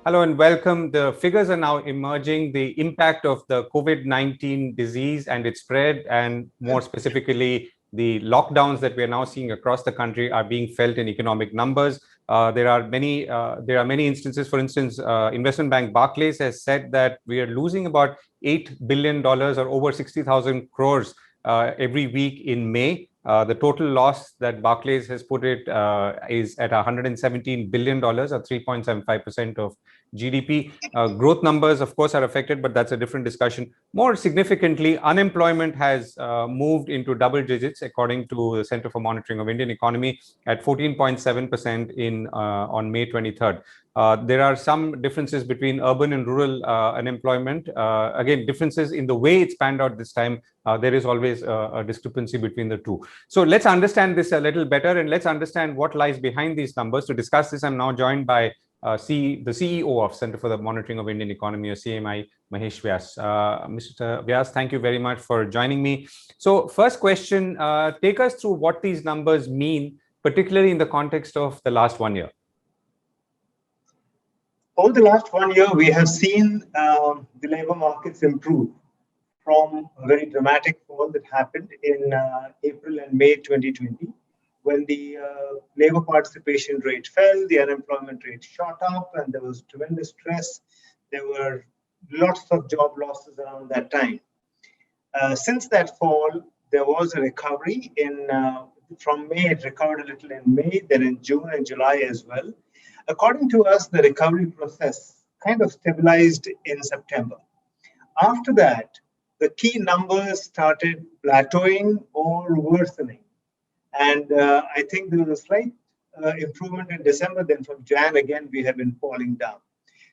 Hello and welcome. The figures are now emerging. The impact of the COVID-19 disease and its spread, and more specifically, the lockdowns that we are now seeing across the country are being felt in economic numbers. There are many instances. For instance, investment bank Barclays has said that we are losing about $8 billion or over 60,000 crores every week in May. The total loss that Barclays has put it is at $117 billion, or 3.75% of GDP. Growth numbers, of course, are affected, but that's a different discussion. More significantly, unemployment has moved into double digits, according to the Center for Monitoring of Indian Economy, at 14.7% on May 23rd. There are some differences between urban and rural unemployment. Again, differences in the way it's panned out this time. There is always a discrepancy between the two. So let's understand this a little better, and let's understand what lies behind these numbers. To discuss this, I'm now joined by the CEO of Center for the Monitoring of Indian Economy, or CMIE, Mahesh Vyas. Mr. Vyas, thank you very much for joining me. So first question, take us through what these numbers mean, particularly in the context of the last 1 year. Over the last 1 year, we have seen the labor markets improve from a very dramatic fall that happened in April and May 2020, when the labor participation rate fell, the unemployment rate shot up, and there was tremendous stress. There were lots of job losses around that time. Since that fall, there was a recovery from May. It recovered a little in May, then in June and July as well. According to us, the recovery process kind of stabilized in September. After that, the key numbers started plateauing or worsening. And I think there was a slight improvement in December. Then from Jan, again, we have been falling down.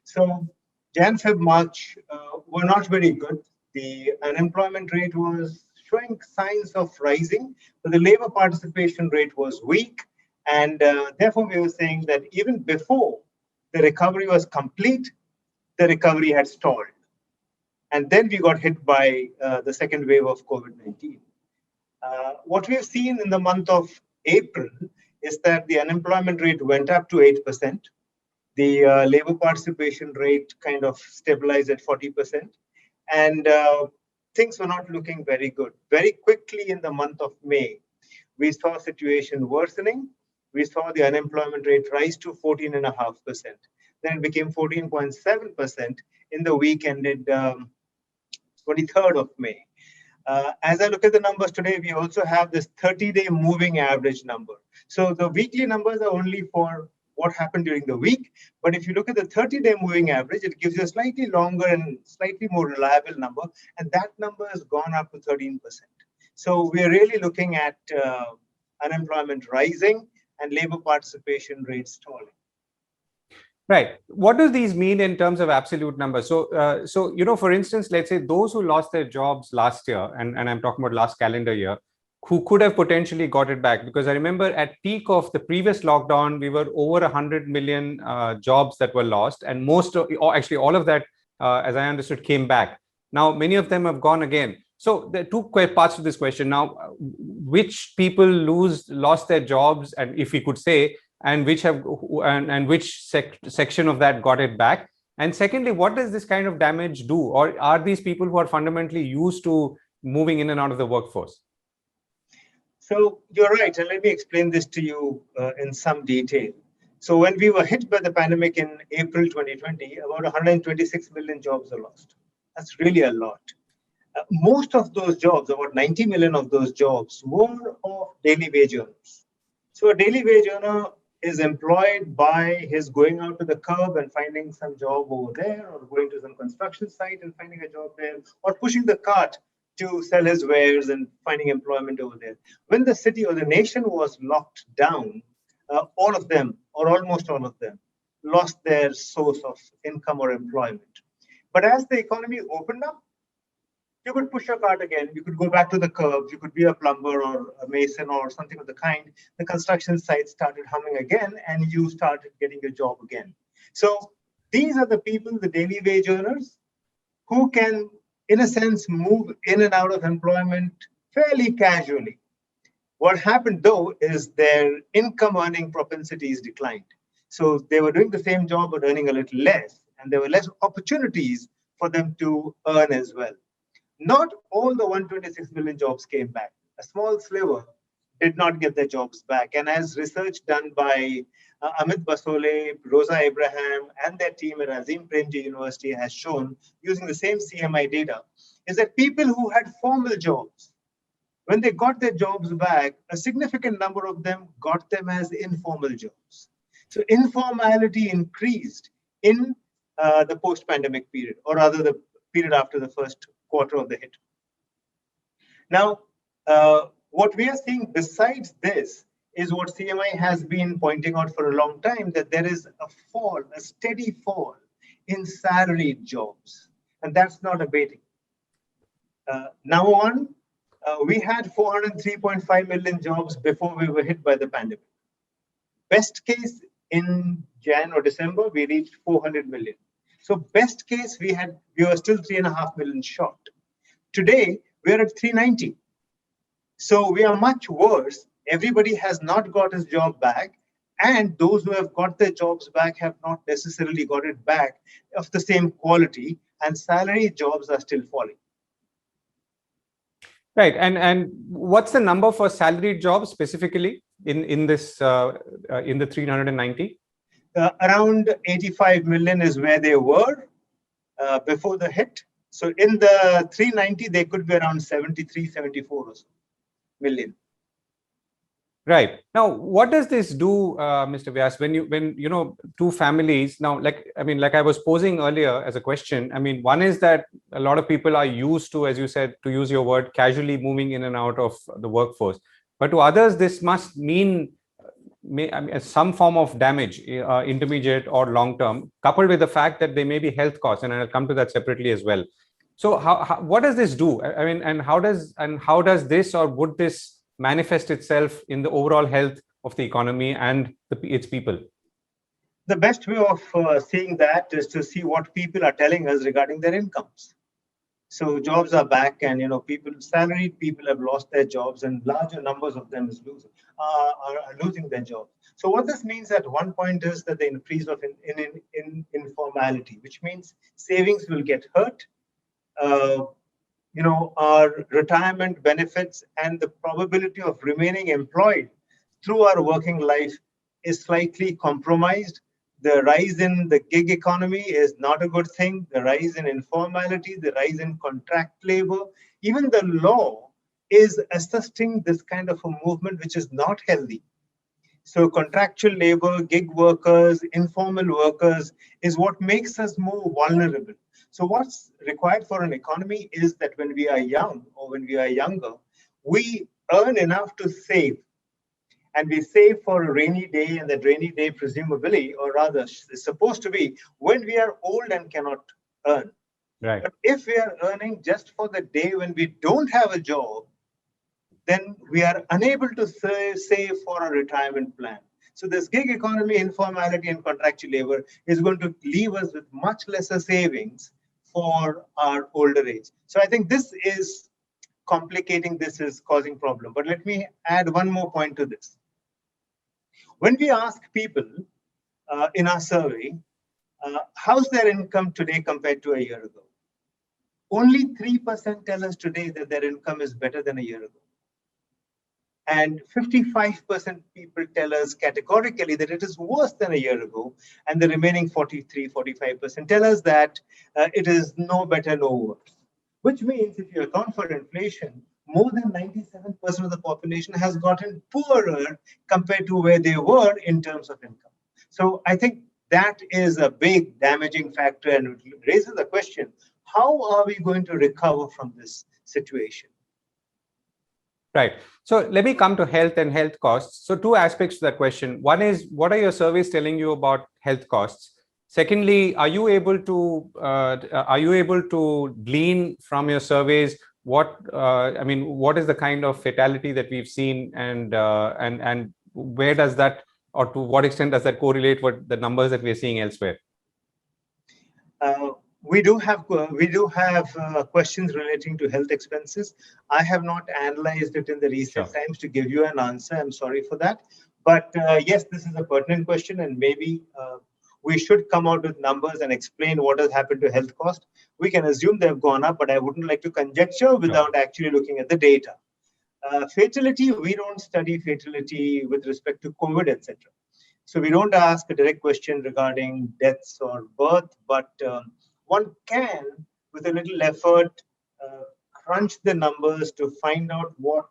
So Jan, Feb, March were not very good. The unemployment rate was showing signs of rising, but the labor participation rate was weak. And therefore, we were saying that even before the recovery was complete, the recovery had stalled. And then we got hit by the second wave of COVID-19. What we have seen in the month of April is that the unemployment rate went up to 8%. The labor participation rate kind of stabilized at 40%. And things were not looking very good. Very quickly in the month of May, we saw situation worsening. We saw the unemployment rate rise to 14.5%. Then it became 14.7% in the week ended 23rd of May. As I look at the numbers today, we also have this 30-day moving average number. So the weekly numbers are only for what happened during the week. But if you look at the 30-day moving average, it gives you a slightly longer and slightly more reliable number. And that number has gone up to 13%. So we're really looking at unemployment rising and labor participation rates stalling. Right. What do these mean in terms of absolute numbers? So, for instance, let's say those who lost their jobs last year, and I'm talking about last calendar year, who could have potentially got it back? Because I remember at peak of the previous lockdown, we were over 100 million jobs that were lost, and actually all of that, as I understood, came back. Now, many of them have gone again. So there are two parts to this question. Now, which people lost their jobs, and if we could say, and which section of that got it back? And secondly, what does this kind of damage do? Or are these people who are fundamentally used to moving in and out of the workforce? So you're right, and let me explain this to you in some detail. So when we were hit by the pandemic in April 2020, about 126 million jobs are lost. That's really a lot. Most of those jobs, about 90 million of those jobs, were of daily wage earners. So a daily wage earner is employed by his going out to the curb and finding some job over there, or going to some construction site and finding a job there, or pushing the cart to sell his wares and finding employment over there. When the city or the nation was locked down, all of them, or almost all of them, lost their source of income or employment. But as the economy opened up, you could push your cart again. You could go back to the curbs. You could be a plumber or a mason or something of the kind. The construction site started humming again, and you started getting your job again. So these are the people, the daily wage earners, who can, in a sense, move in and out of employment fairly casually. What happened, though, is their income earning propensities declined. So they were doing the same job but earning a little less. and there were less opportunities for them to earn as well. Not all the 126 million jobs came back. A small sliver did not get their jobs back. And as research done by Amit Basole, Rosa Abraham, and their team at Azim Premji University has shown, using the same CMI data, is that people who had formal jobs, when they got their jobs back, a significant number of them got them as informal jobs. So informality increased in the post-pandemic period, or rather the period after the first quarter of the hit. Now, what we are seeing besides this is what CMI has been pointing out for a long time, that there is a fall, a steady fall in salaried jobs, and that's not abating. Now on, we had 403.5 million jobs before we were hit by the pandemic. Best case in Jan or December, we reached 400 million. So best case, we were still 3.5 million short. Today, we're at 390. So we are much worse. Everybody has not got his job back, and those who have got their jobs back have not necessarily got it back of the same quality, and salary jobs are still falling. Right. And what's the number for salaried jobs specifically in this in the 390? Around 85 million is where they were before the hit. So in the 390, they could be around 73, 74 or so million. Right. Now, what does this do, Mr. Vyas, when two families now, like I was posing earlier as a question. I mean, one is that a lot of people are used to, as you said, to use your word, casually moving in and out of the workforce. But to others, this must mean some form of damage, intermediate or long term, coupled with the fact that there may be health costs, and I'll come to that separately as well. So, what does this do? I mean, and how does this, or would this manifest itself in the overall health of the economy and its people? The best way of seeing that is to see what people are telling us regarding their incomes. So jobs are back, and salaried people have lost their jobs, and larger numbers of them are losing their jobs. So what this means at one point is that the increase of informality, which means savings will get hurt. Our retirement benefits and the probability of remaining employed through our working life is slightly compromised. The rise in the gig economy is not a good thing. The rise in informality, the rise in contract labor, even the law is assisting this kind of a movement, which is not healthy. So contractual labor, gig workers, informal workers is what makes us more vulnerable. So what's required for an economy is that when we are young or when we are younger, we earn enough to save. And we save for a rainy day, and that rainy day presumably, or rather is supposed to be when we are old and cannot earn. Right. But if we are earning just for the day when we don't have a job, then we are unable to save for a retirement plan. So this gig economy, informality, and contractual labor is going to leave us with much lesser savings for our older age. So I think this is complicating, this is causing problem. But let me add one more point to this. When we ask people in our survey, how's their income today compared to a year ago? Only 3% tell us today that their income is better than a year ago. And 55% people tell us categorically that it is worse than a year ago. And the remaining 45% tell us that it is no better, no worse. Which means if you account for inflation, more than 97% of the population has gotten poorer compared to where they were in terms of income. So I think that is a big damaging factor, and it raises the question, how are we going to recover from this situation? Right. So let me come to health and health costs. So two aspects to that question. One is, what are your surveys telling you about health costs? Secondly, are you able to glean from your surveys what is the kind of fatality that we've seen, and where does that, or to what extent does that correlate with the numbers that we're seeing elsewhere? We do have questions relating to health expenses. I have not analyzed it in the recent times to give you an answer. I'm sorry for that. But yes, this is a pertinent question, and maybe we should come out with numbers and explain what has happened to health cost. We can assume they've gone up, but I wouldn't like to conjecture without actually looking at the data. Fatality, we don't study fatality with respect to COVID, etc. So we don't ask a direct question regarding deaths or birth, but one can, with a little effort, crunch the numbers to find out what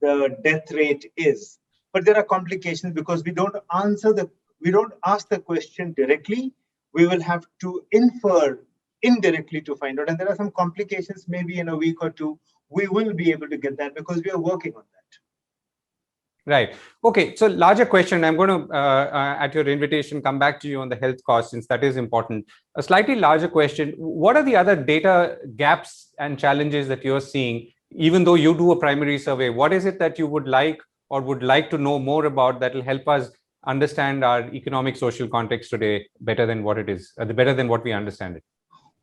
the death rate is. But there are complications because we don't ask the question directly. We will have to infer indirectly to find out. And there are some complications. Maybe in a week or two, we will be able to get that because we are working on that. Right. Okay. So larger question, I'm going to, at your invitation, come back to you on the health cost, since that is important. A slightly larger question, what are the other data gaps and challenges that you're seeing, even though you do a primary survey? What is it that you would like or would like to know more about that will help us understand our economic social context today better than what it is, better than what we understand it?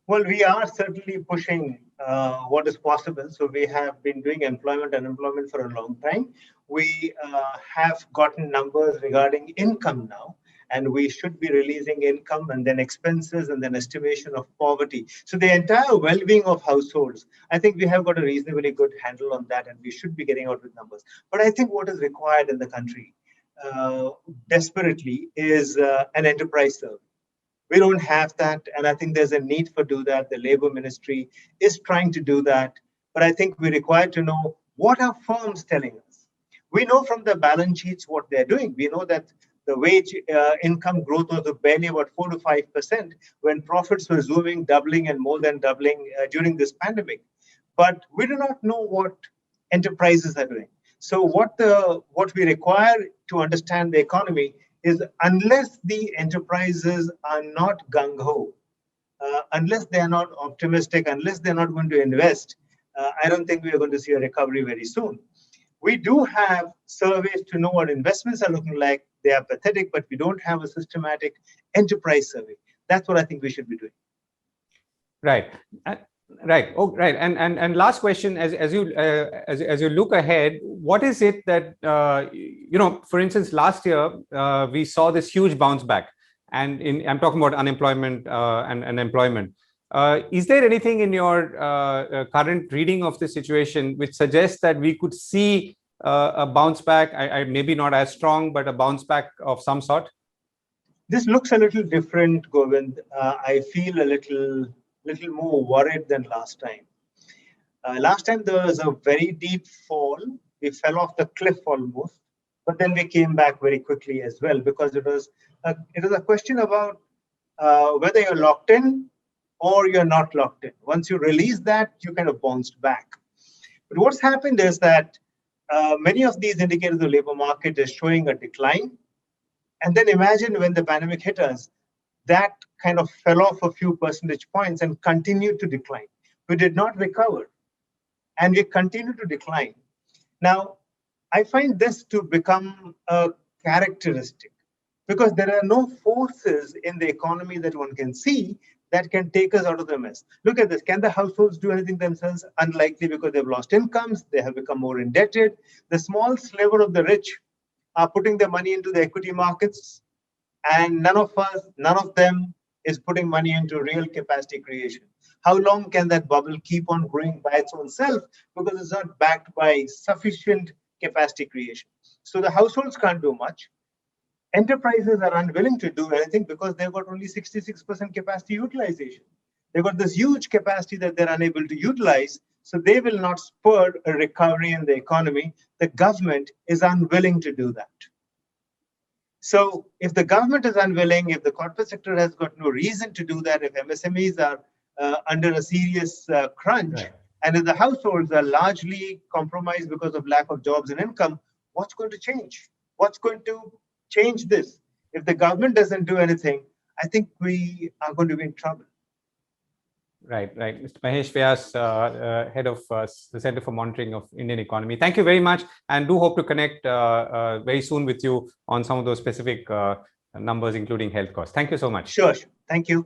Well, we are certainly pushing what is possible. So we have been doing employment and unemployment for a long time. We have gotten numbers regarding income now, and we should be releasing income and then expenses and then estimation of poverty. So the entire well-being of households, I think we have got a reasonably good handle on that, and we should be getting out with numbers. But I think what is required in the country desperately is an enterprise survey. We don't have that, and I think there's a need for do that. The Labor Ministry is trying to do that, but I think we require to know what are firms telling us. We know from the balance sheets what they're doing. We know that the wage income growth was barely about 4 to 5% when profits were zooming, doubling, and more than doubling during this pandemic. But we do not know what enterprises are doing. So what we require to understand the economy is, unless the enterprises are not gung-ho, unless they are not optimistic, unless they're not going to invest, I don't think we are going to see a recovery very soon. We do have surveys to know what investments are looking like. They are pathetic, but we don't have a systematic enterprise survey. That's what I think we should be doing. Right. Right. Oh, right. And last question, as you look ahead, what is it that for instance, last year we saw this huge bounce back, and I'm talking about unemployment and employment. Is there anything in your current reading of the situation which suggests that we could see a bounce back? I maybe not as strong, but a bounce back of some sort. This looks a little different, Govind. I feel a little more worried than last time. Last time there was a very deep fall. We fell off the cliff almost, but then we came back very quickly as well, because it was a question about whether you're locked in or you're not locked in. Once you release that, you kind of bounced back. But what's happened is that many of these indicators of the labor market is showing a decline. And then imagine when the pandemic hit us, that kind of fell off a few percentage points and continued to decline. We did not recover, and we continue to decline. Now, I find this to become a characteristic, because there are no forces in the economy that one can see that can take us out of the mess. Look at this. Can the households do anything themselves? Unlikely, because they've lost incomes. They have become more indebted. The small sliver of the rich are putting their money into the equity markets, and none of them is putting money into real capacity creation. How long can that bubble keep on growing by its own self? Because it's not backed by sufficient capacity creation. So the households can't do much. Enterprises are unwilling to do anything because they've got only 66% capacity utilization. They've got this huge capacity that they're unable to utilize, so they will not spur a recovery in the economy. The government is unwilling to do that. So if the government is unwilling, if the corporate sector has got no reason to do that, if MSMEs are under a serious crunch, right, and if the households are largely compromised because of lack of jobs and income, what's going to change? What's going to change this? If the government doesn't do anything, I think we are going to be in trouble. Right. Mr. Mahesh Vyas, head of the Center for Monitoring of Indian Economy. Thank you very much, and do hope to connect very soon with you on some of those specific numbers, including health costs. Thank you so much. Sure. Thank you.